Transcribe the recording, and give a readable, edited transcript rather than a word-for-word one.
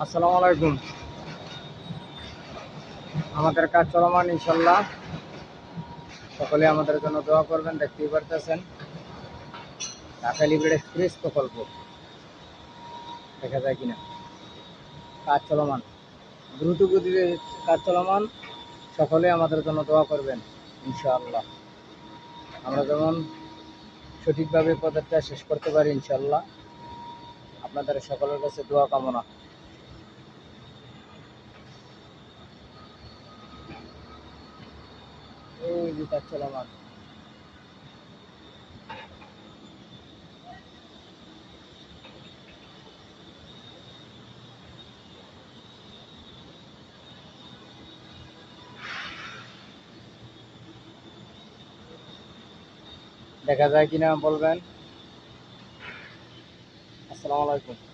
আসসালামু আলাইকুম। আমাদের কাজ চলমান ইনশাল্লাহ। সকলে আমাদের জন্য দোয়া করবেন। দেখতেই পারতেছেন ঢাকা লিমিটেড এক্সপ্রেস প্রকল্প দেখা যায় কিনা, কাজ চলমান, দ্রুত গতিতে কাজ চলমান। সকলে আমাদের জন্য দোয়া করবেন ইনশাআল্লাহ। আমরা যেমন সঠিকভাবে প্রজেক্টটা শেষ করতে পারি ইনশাআল্লাহ। আপনাদের সকলের কাছে দোয়া কামনা। এই যে কাজ চলমান, দেখা যায় কিনা বলবেন। আসসালামু আলাইকুম।